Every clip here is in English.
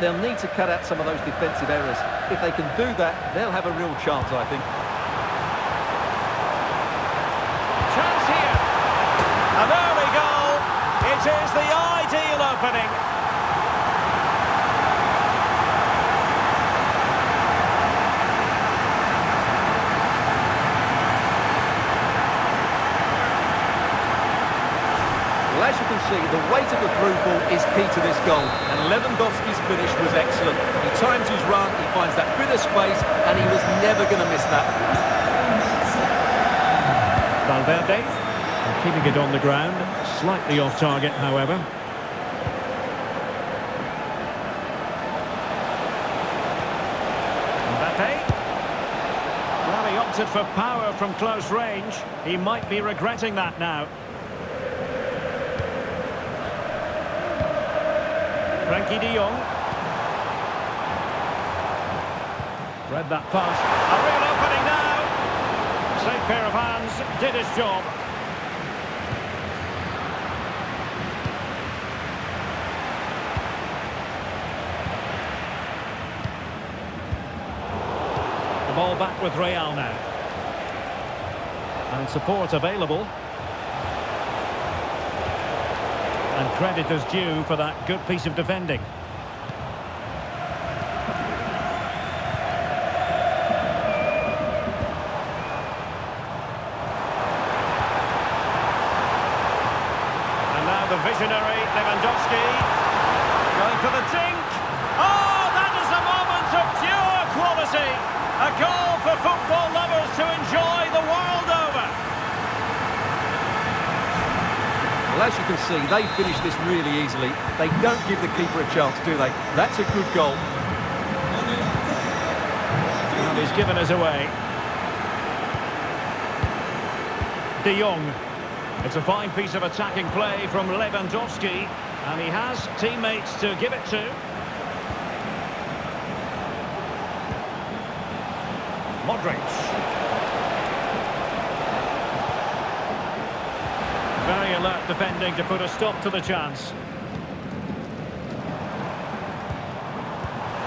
They'll need to cut out some of those defensive errors. If they can do that, they'll have a real chance, I think. Chance here. An early goal. It is the ideal opening. Well, as you can see, the weight of the through ball is key to this goal, and Lewandowski's finish was excellent. He times his run, he finds that bit of space, and he was never going to miss that. Valverde, keeping it on the ground, slightly off target, however. Mbappe. Well, he opted for power from close range. He might be regretting that now. Frankie de Jong. Read that pass. A real opening now. Safe pair of hands, did his job. The ball back with Real now. And support available. And credit is due for that good piece of defending. And now the visionary Lewandowski going for the dink. Oh, that is a moment of pure quality. A goal for football lovers to enjoy the world over. Well, as you can see, they finish this really easily. They don't give the keeper a chance, do they? That's a good goal. And he's given us away. De Jong. It's a fine piece of attacking play from Lewandowski, and he has teammates to give it to. Modric. Very alert defending to put a stop to the chance.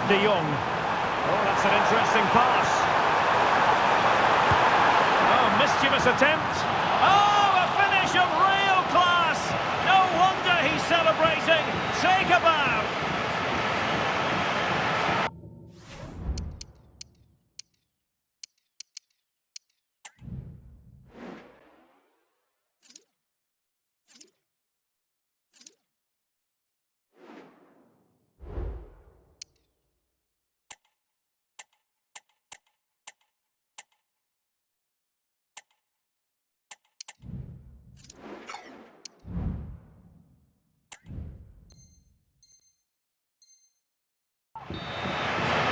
De Jong. Oh, that's an interesting pass. Oh, mischievous attempt. Oh, a finish of real class. No wonder he's celebrating. Take a bow.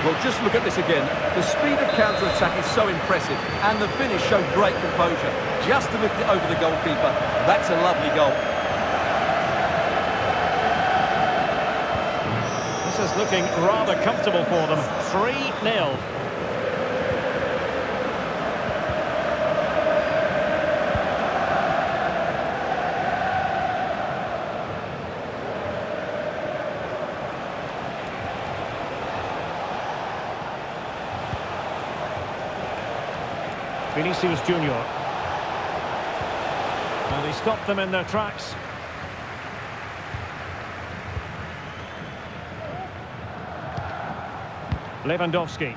Well, just look at this again. The speed of counter-attack is so impressive, and the finish showed great composure. Just to lift it over the goalkeeper. That's a lovely goal. This is looking rather comfortable for them. 3-0. Vinicius Junior. And he stopped them in their tracks. Lewandowski.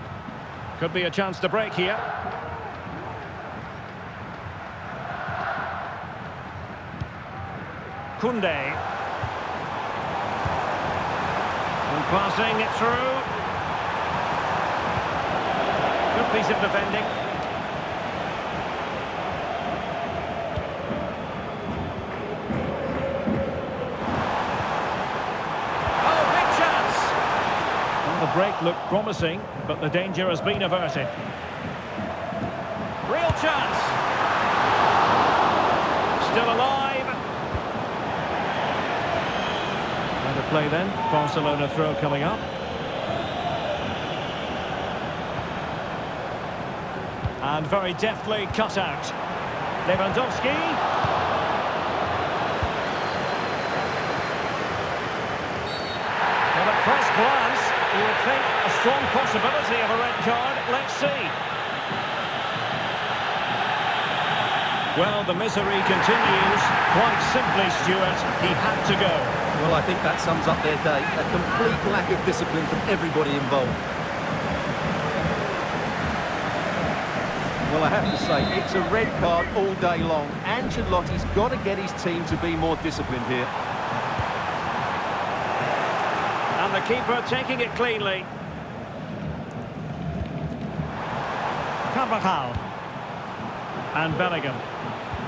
Could be a chance to break here. Koundé. And passing it through. Good piece of defending. The break looked promising, but the danger has been averted. Real chance. Still alive. Better play then. Barcelona throw coming up. And very deftly cut out. Lewandowski. Well, at first glance, You would think a strong possibility of a red card. Let's see. Well, the misery continues. Quite simply, Stuart, he had to go. Well, I think that sums up their day. A complete lack of discipline from everybody involved. Well, I have to say, it's a red card all day long. Ancelotti's got to get his team to be more disciplined here. And the keeper taking it cleanly. Carvajal. And Bellingham.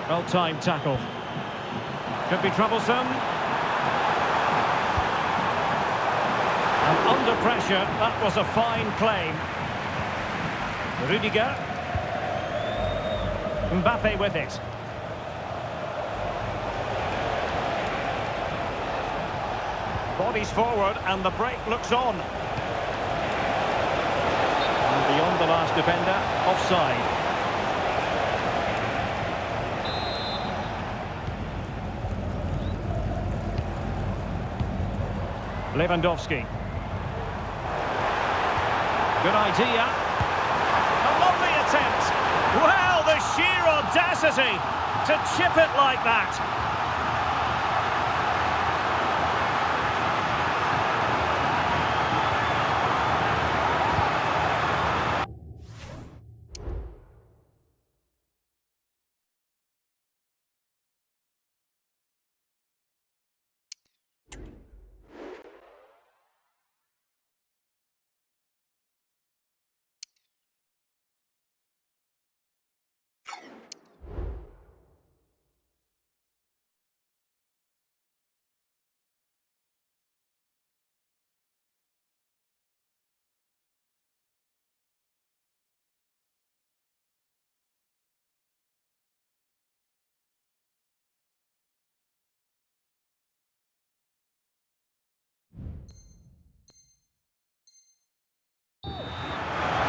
Well-timed tackle. Could be troublesome. And under pressure, that was a fine claim. Rudiger. Mbappe with it. Bodies forward and the break looks on. And beyond the last defender, offside. Lewandowski. Good idea. A lovely attempt. Well, the sheer audacity to chip it like that.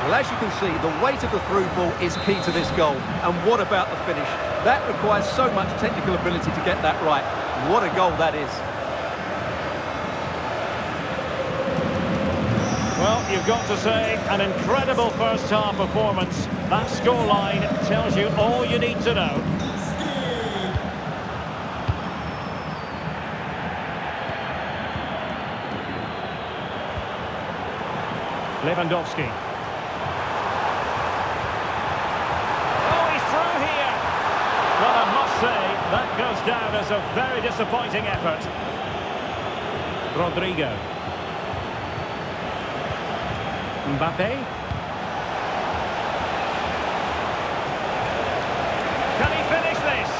Well, as you can see, the weight of the through ball is key to this goal. And what about the finish? That requires so much technical ability to get that right. What a goal that is. Well, you've got to say, an incredible first-half performance. That scoreline tells you all you need to know. Lewandowski. Oh, he's through here. Well, I must say, that goes down as a very disappointing effort. Rodrigo. Mbappe. Can he finish this?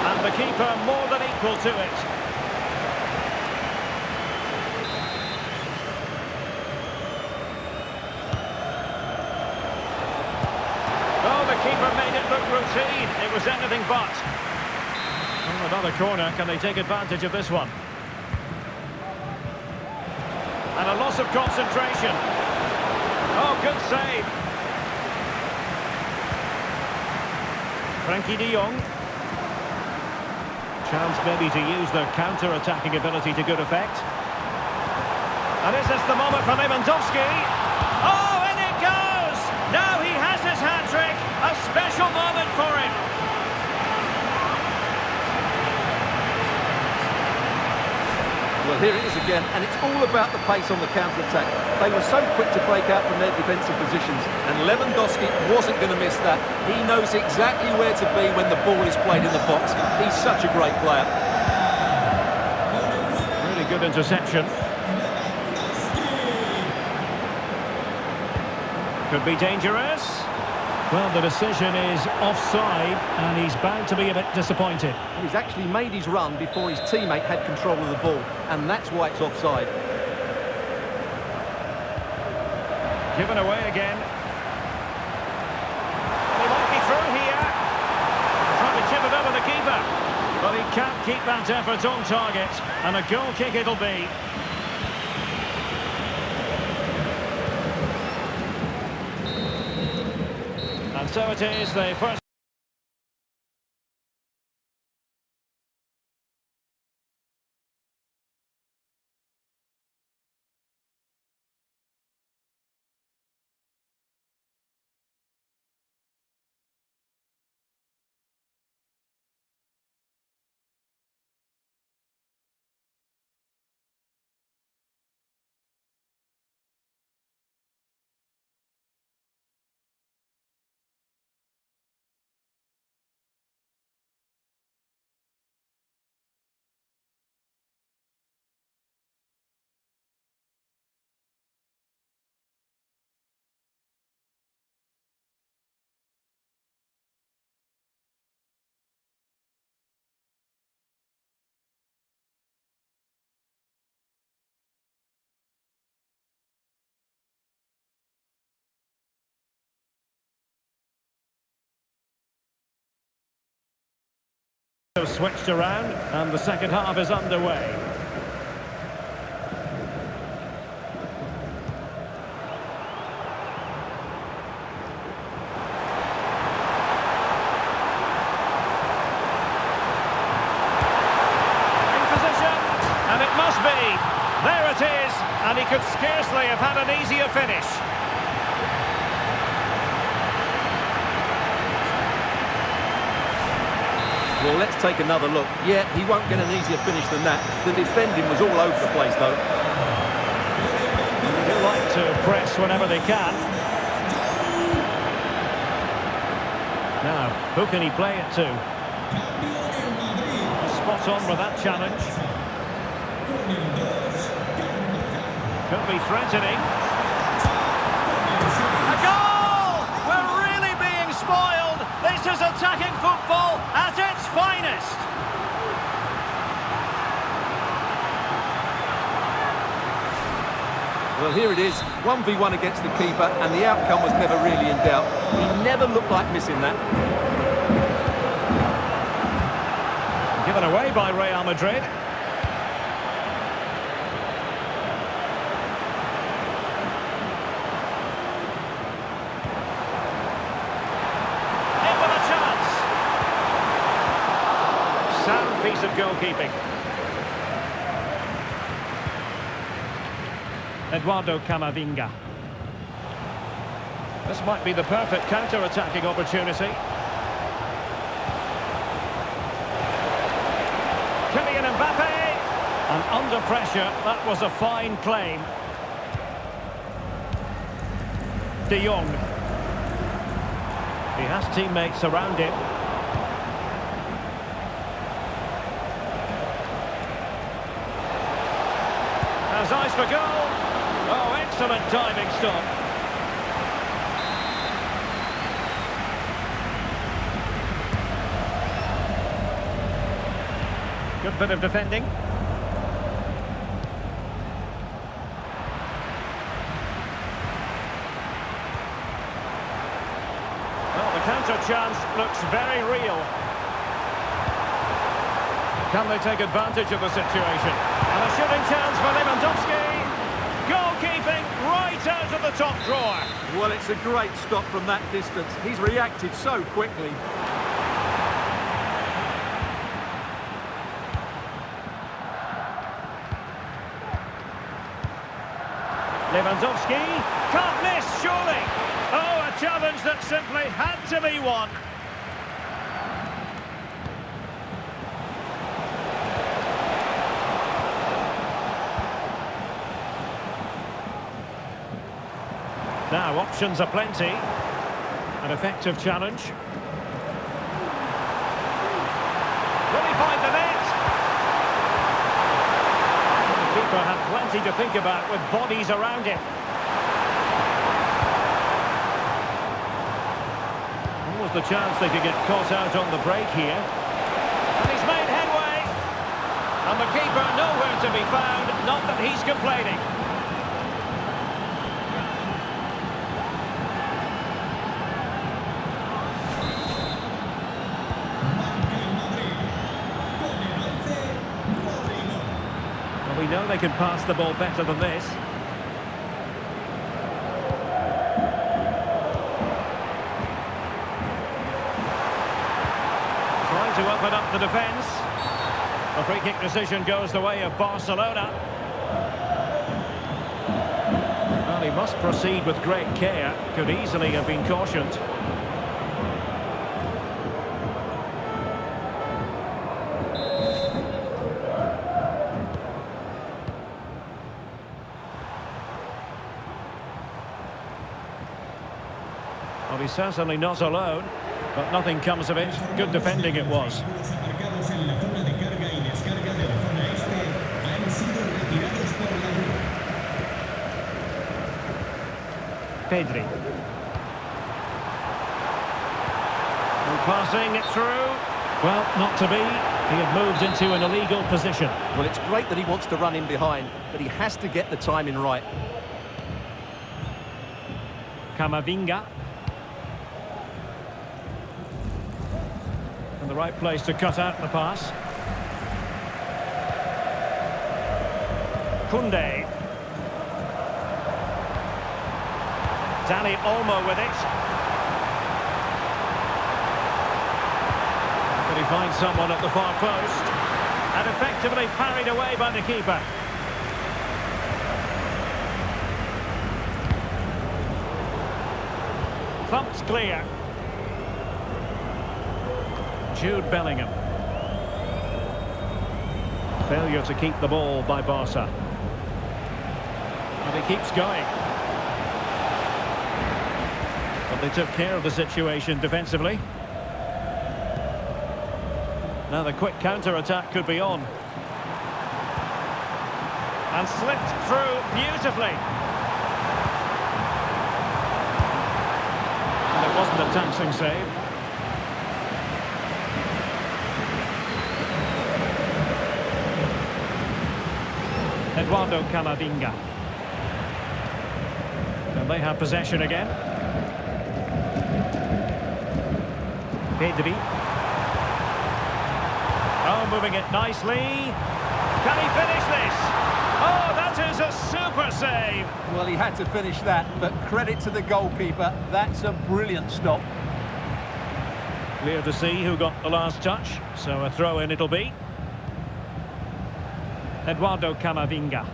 And the keeper more than equal to it. Oh, the keeper made it look routine. It was anything but. Oh, another corner. Can they take advantage of this one? And a loss of concentration. Oh, good save. Frankie de Jong. Chance maybe to use their counter-attacking ability to good effect. And is this the moment for Lewandowski? Oh, in it goes! Now he has his hat-trick. A special moment for him. Well, here it is again, and it's all about the pace on the counter-attack. They were so quick to break out from their defensive positions, and Lewandowski wasn't going to miss that. He knows exactly where to be when the ball is played in the box. He's such a great player. Really good interception. Could be dangerous. Well, the decision is offside, and he's bound to be a bit disappointed. He's actually made his run before his teammate had control of the ball, and that's why it's offside. Given away again. He might be through here. Trying to chip it over the keeper. But he can't keep that effort on target, and a goal kick it'll be. And so it is, the first switched around and the second half is underway. In position, and it must be. There it is, and he could scarcely have had an easier finish. Well, let's take another look. Yeah, he won't get an easier finish than that. The defending was all over the place, though. They like to press whenever they can. Now, who can he play it to? Spot on with that challenge. Could be threatening. A goal! We're really being spoiled. This is attacking football at its finest. Well, here it is, 1v1 against the keeper, and the outcome was never really in doubt. He never looked like missing that. Given away by Real Madrid. In with a chance. Sound piece of goalkeeping. Eduardo Camavinga. This might be the perfect counter-attacking opportunity. Kylian Mbappe! And under pressure, that was a fine claim. De Jong. He has teammates around him. Has eyes for goal. Oh, excellent diving stop. Good bit of defending. Well, the counter chance looks very real. Can they take advantage of the situation? And a shooting chance for Lewandowski. Goalkeeping right out of the top drawer. Well, it's a great stop from that distance. He's reacted so quickly. Lewandowski can't miss, surely. Oh, a challenge that simply had to be won. Now, options are plenty. An effective challenge. Will he find the net? The keeper had plenty to think about with bodies around him. What was the chance they could get caught out on the break here? And he's made headway. And the keeper nowhere to be found, not that he's complaining. We know they can pass the ball better than this. Trying to open up the defence. The free kick decision goes the way of Barcelona. Well, he must proceed with great care. Could easily have been cautioned. Well, he's certainly not alone, but nothing comes of it. Good defending it was. Pedri. And passing it through. Well, not to be. He had moved into an illegal position. Well, it's great that he wants to run in behind, but he has to get the timing right. Camavinga. And the right place to cut out the pass. Koundé. Dani Olmo with it. Could he find someone at the far post? And effectively parried away by the keeper. Thumped clear. Jude Bellingham. Failure to keep the ball by Barca. And he keeps going. But they took care of the situation defensively. Now the quick counter-attack could be on. And slipped through beautifully. And it wasn't a taxing save. Eduardo Camavinga. And they have possession again. Pedri. Oh, moving it nicely. Can he finish this? Oh, that is a super save. Well, he had to finish that, but credit to the goalkeeper. That's a brilliant stop. Clear to see who got the last touch, so a throw-in it'll be. Eduardo Camavinga.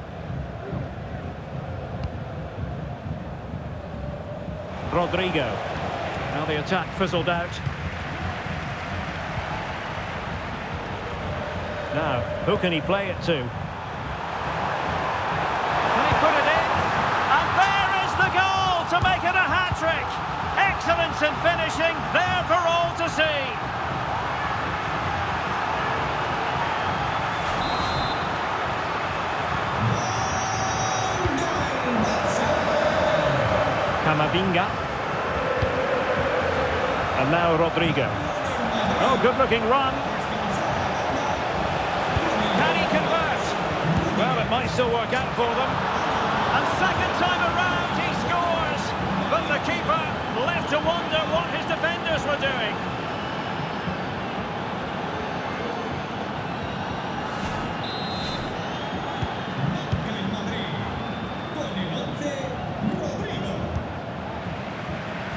Rodrigo. Now the attack fizzled out. Now, who can he play it to? Can he put it in? And there is the goal to make it a hat-trick! Excellence in finishing, there for all to see! Camavinga. And now Rodrigo. Oh, good-looking run. Can he convert? Well, it might still work out for them. And second time around, he scores. But the keeper left to wonder what his defenders were doing.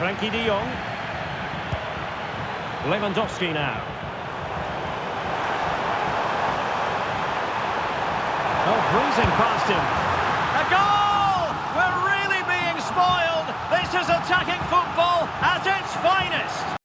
Frankie de Jong. Lewandowski now. Oh, breezing past him. A goal! We're really being spoiled. This is attacking football at its finest.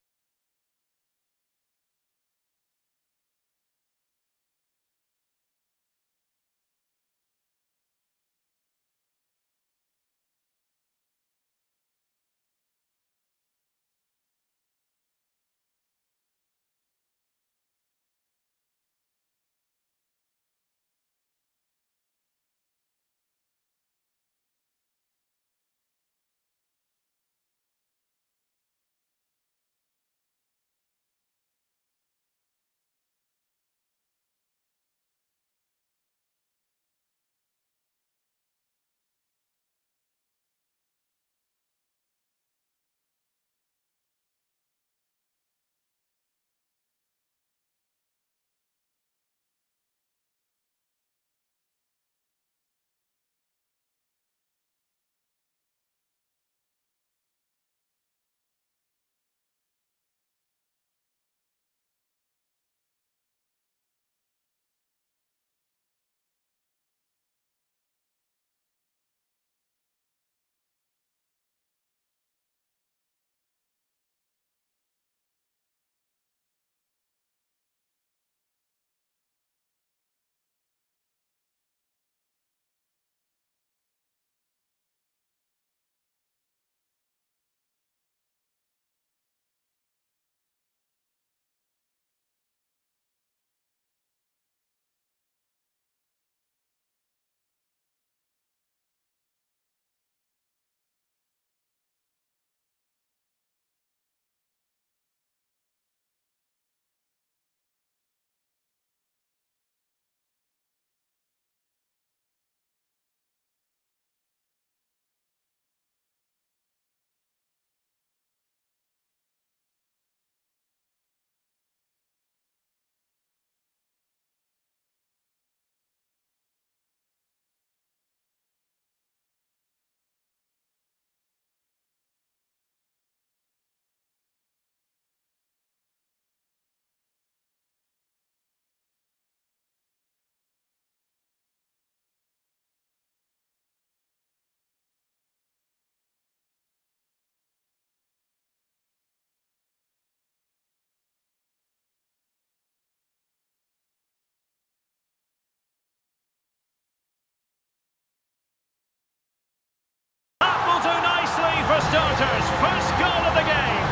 starters, first goal of the game.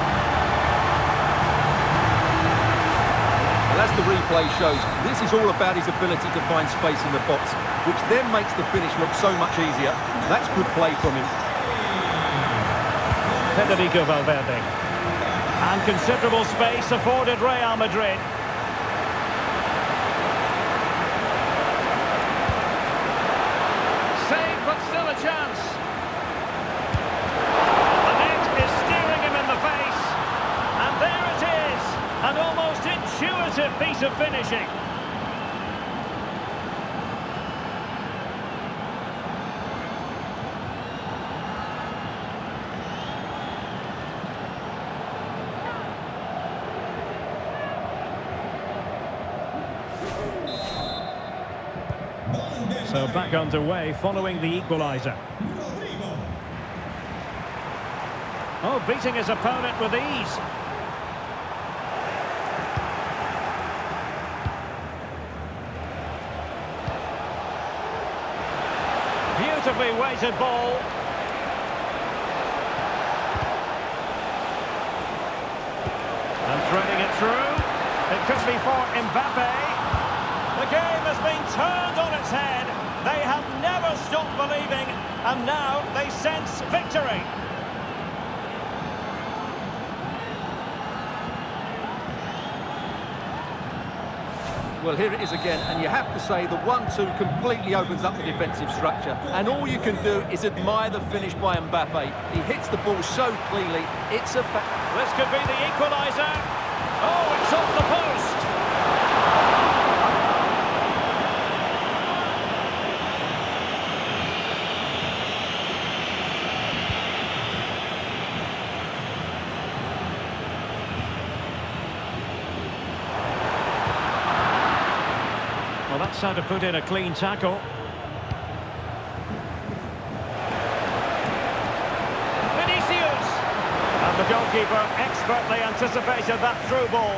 Well, as the replay shows, this is all about his ability to find space in the box, which then makes the finish look so much easier. That's good play from him. Federico Valverde. And considerable space afforded Real Madrid. Save, but still a chance. The net is steering him in the face. And there it is. An almost intuitive piece of finishing. So back underway following the equaliser. Oh, beating his opponent with ease. Beautifully weighted ball. And threading it through. It could be for Mbappe. The game has been turned on its head. They have never stopped believing, and now they sense victory. Well, here it is again, and you have to say the 1-2 completely opens up the defensive structure. And all you can do is admire the finish by Mbappe. He hits the ball so cleanly, it's a fact. This could be the equaliser. Oh, it's off the post. Well, that's how to put in a clean tackle. Vinicius! And the goalkeeper expertly anticipated that through ball.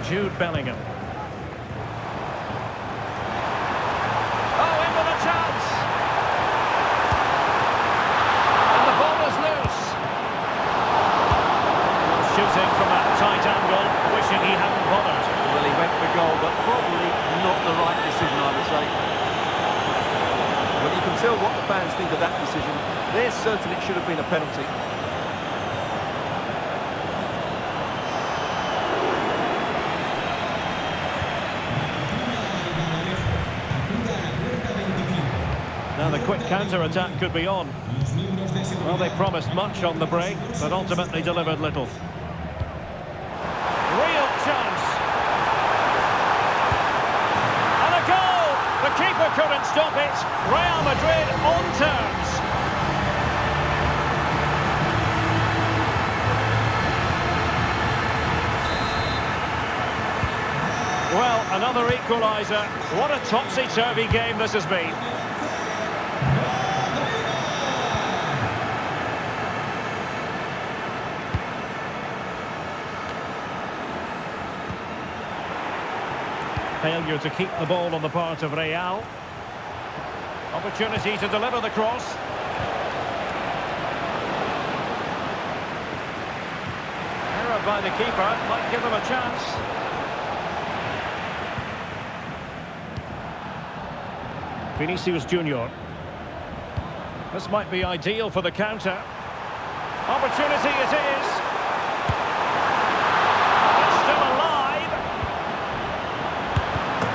Jude Bellingham. Oh, into the chance! And the ball is loose. Shooting from that tight angle, wishing he hadn't bothered. Well, he went for goal, but probably not the right decision, I would say. Well, you can tell what the fans think of that decision. They're certain it should have been a penalty. Now the quick counter-attack could be on. Well, they promised much on the break, but ultimately delivered little. Real chance. And a goal! The keeper couldn't stop it. Real Madrid on terms. Well, another equaliser. What a topsy-turvy game this has been. Failure to keep the ball on the part of Real. Opportunity to deliver the cross. Error by the keeper might give them a chance. Vinicius Junior. This might be ideal for the counter. Opportunity it is. It's still alive.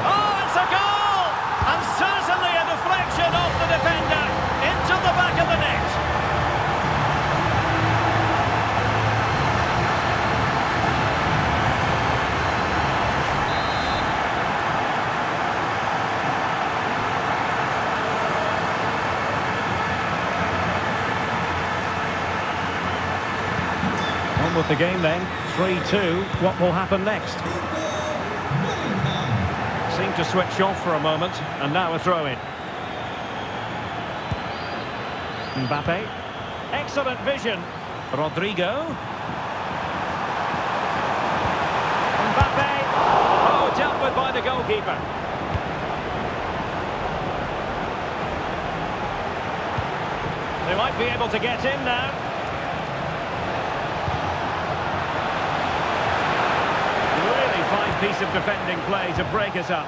Oh, it's a goal! And certainly a deflection off the defender into the back of the net. On with the game then, 3-2. What will happen next? Seemed to switch off for a moment, and now a throw-in. Mbappe. Excellent vision. Rodrigo. Mbappe. Oh, dealt with by the goalkeeper. They might be able to get in now. Really fine piece of defending play to break us up.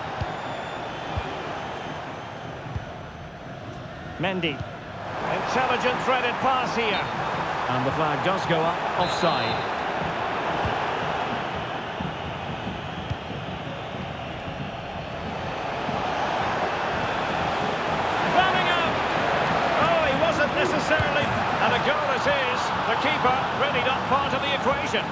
Mendy. Intelligent threaded pass here. And the flag does go up offside. Necessarily, and a goal it is. The keeper really not part of the equation.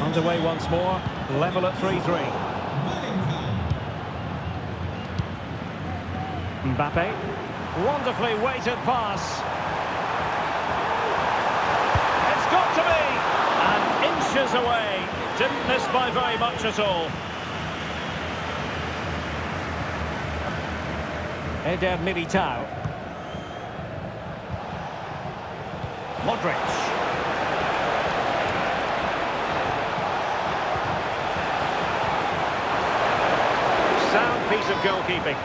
Underway once more, level at 3-3. Mbappe, wonderfully weighted pass. It's got to be, and inches away. Didn't miss by very much at all. Eder Militao. Modric. Sound piece of goalkeeping.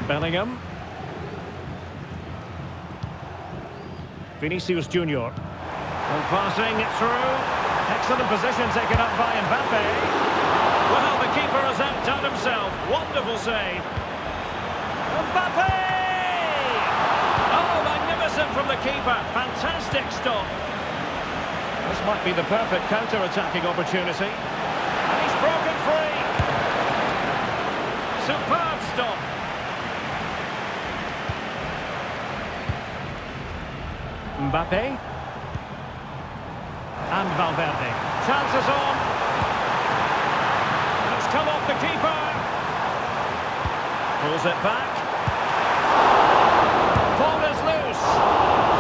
Bellingham. Vinicius Junior. And passing it through. Excellent position taken up by Mbappe. Well, the keeper has outdone himself. Wonderful save. Mbappe! Oh, magnificent from the keeper. Fantastic stop. This might be the perfect counter-attacking opportunity. And he's broken free. Superb stop. Mbappe. And Valverde. Chances on. It's come off the keeper. Pulls it back. Ball is loose.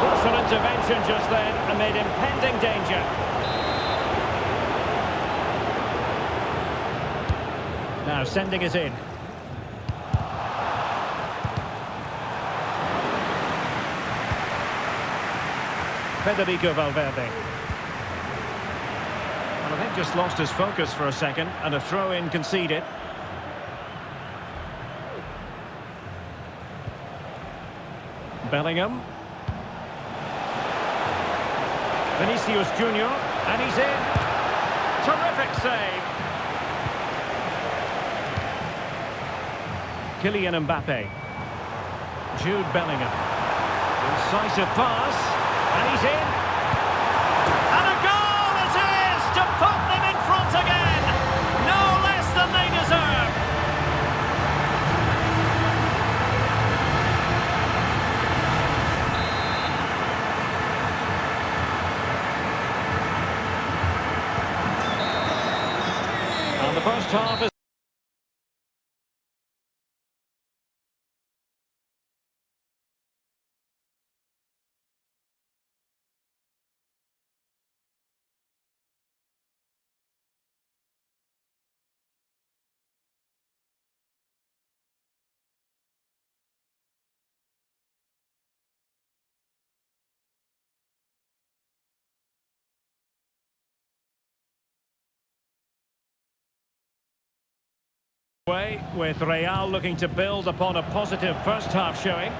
Forceful intervention just then amid impending danger. Now sending it in. Federico Valverde. I think just lost his focus for a second, and a throw-in conceded. Bellingham. Vinicius Junior, and he's in. Terrific save. Kylian Mbappe. Jude Bellingham. Incisive pass, and he's in. Put them in front again! No less than they deserve! And the first half is way, with Real looking to build upon a positive first half showing.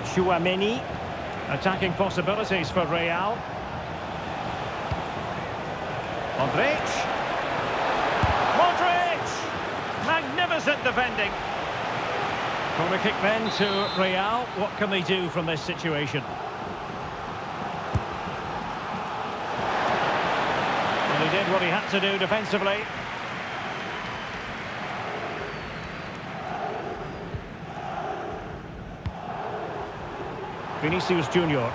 Tchouaméni, attacking possibilities for Real. Modric. Magnificent defending. Corner kick then to Real. What can they do from this situation? He did what he had to do defensively. Vinicius Junior.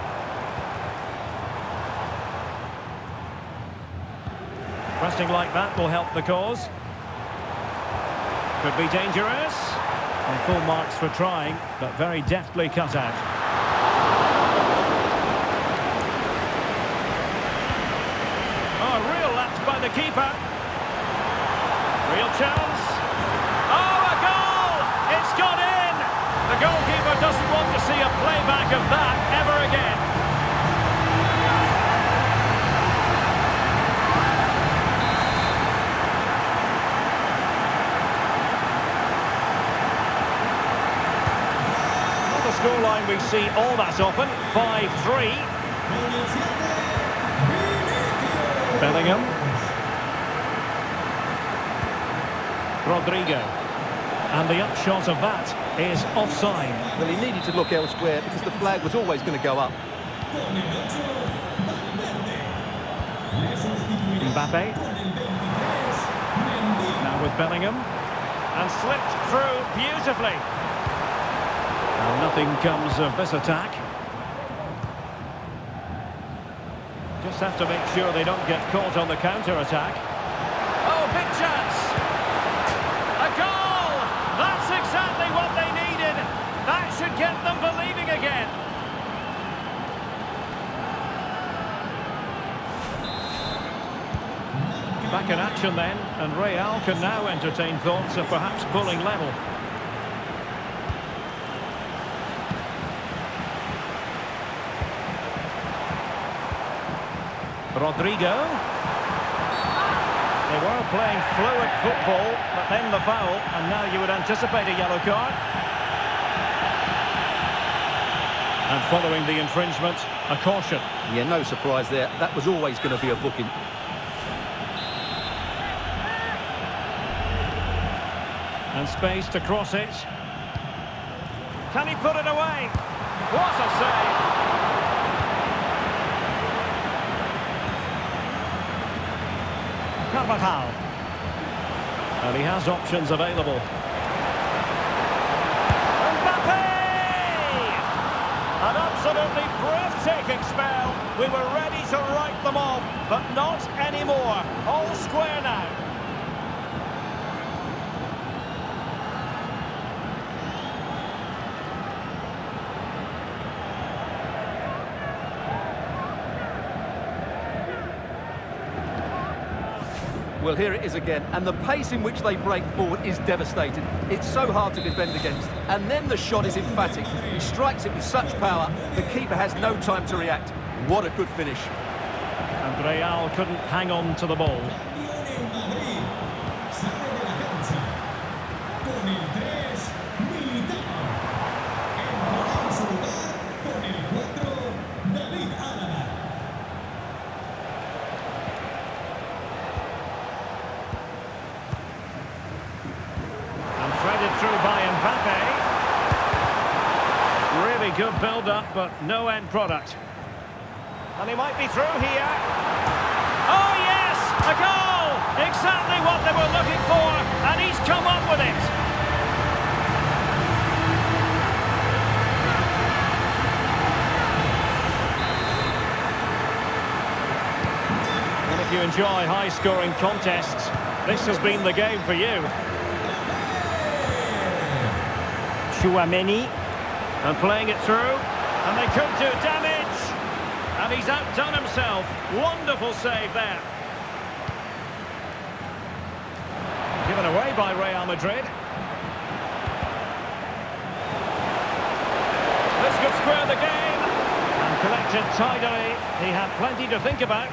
Pressing like that will help the cause. Could be dangerous. And full marks for trying, but very deftly cut out. By the keeper. Real chance. Oh, a goal! It's gone in! The goalkeeper doesn't want to see a playback of that ever again. Not a scoreline we see all that often. 5-3. Bellingham. Rodrigo. And the upshot of that is offside. Well, he needed to look elsewhere because the flag was always going to go up. Mbappe. Now with Bellingham. And slipped through beautifully. Now nothing comes of this attack. Just have to make sure they don't get caught on the counter-attack. Oh, big chance! A goal! That's exactly what they needed! That should get them believing again! Back in action then, and Real can now entertain thoughts of perhaps pulling level. Rodrigo. They were playing fluid football, but then the foul, and now you would anticipate a yellow card. And following the infringement, a caution. Yeah, no surprise there. That was always going to be a booking. And space to cross it. Can he put it away? What a save! Carvajal. And he has options available. Mbappe! An absolutely breathtaking spell. We were ready to write them off, but not anymore. All square now. Well, here it is again, and the pace in which they break forward is devastating. It's so hard to defend against. And then the shot is emphatic. He strikes it with such power, the keeper has no time to react. What a good finish. And Real couldn't hang on to the ball. Through by Mbappe. Really good build-up, but no end product. And he might be through here. Oh, yes! A goal! Exactly what they were looking for, and he's come up with it. And if you enjoy high-scoring contests, this has been the game for you. Chouameni, and playing it through, and they could do damage, and he's outdone himself. Wonderful save there. Given away by Real Madrid. This could square the game, and collected tidily. He had plenty to think about.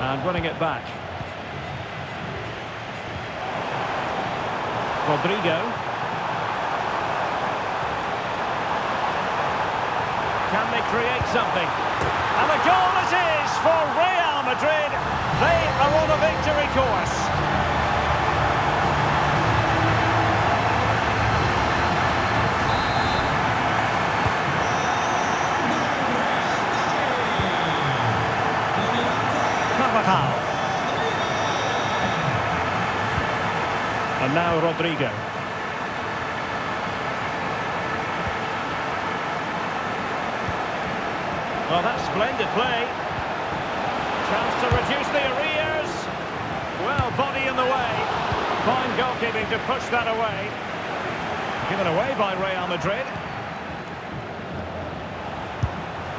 And winning it back. Rodrigo. Can they create something? And a goal it is for Real Madrid. They are on a victory course. Carvajal. And now Rodrigo. Well, that's splendid play. Chance to reduce the arrears. Well, body in the way. Fine goalkeeping to push that away. Given away by Real Madrid.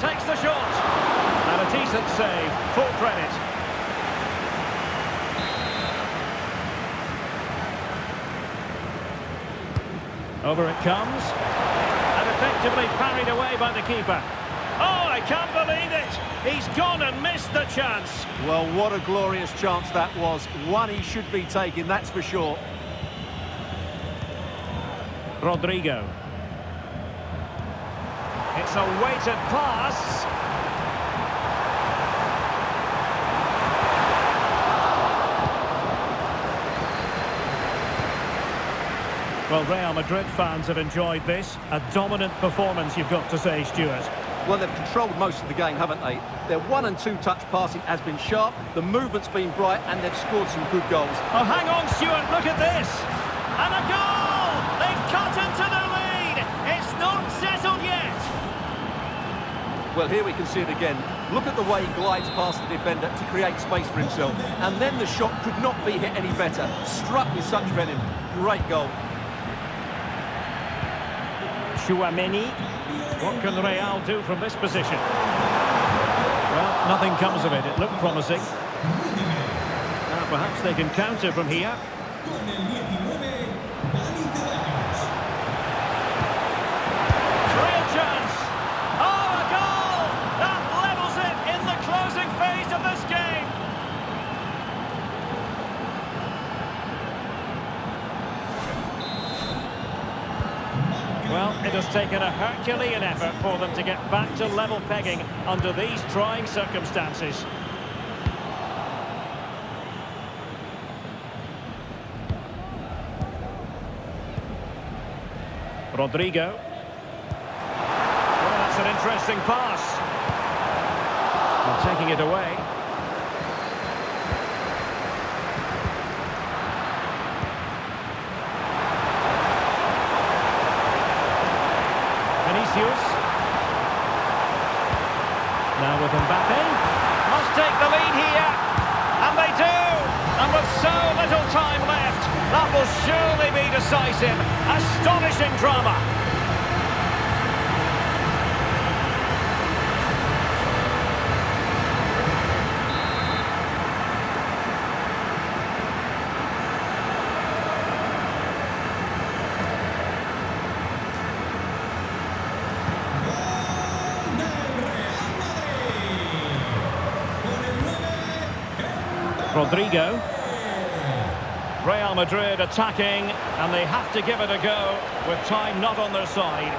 Takes the shot. And a decent save. Full credit. Over it comes. And effectively parried away by the keeper. Oh, I can't believe it! He's gone and missed the chance. Well, what a glorious chance that was. One he should be taking, that's for sure. Rodrigo. It's a weighted pass. Well, Real Madrid fans have enjoyed this. A dominant performance, you've got to say, Stuart. Well, they've controlled most of the game, haven't they? Their 1- and 2-touch passing has been sharp, the movement's been bright, and they've scored some good goals. Oh, hang on, Stuart, look at this! And a goal! They've cut into the lead! It's not settled yet! Well, here we can see it again. Look at the way he glides past the defender to create space for himself. And then the shot could not be hit any better. Struck with such venom. Great goal. Chouameni. What can Real do from this position? Well, nothing comes of it. It looked promising. Now perhaps they can counter from here. Real chance! Oh, a goal! That levels it in the closing phase of this game. Well, it has taken a Herculean effort for them to get back to level pegging under these trying circumstances. Rodrigo. Well, that's an interesting pass. And taking it away. Now with Mbappe, must take the lead here, and they do, and with so little time left, that will surely be decisive. Astonishing drama. Rodrigo. Real Madrid attacking, and they have to give it a go with time not on their side.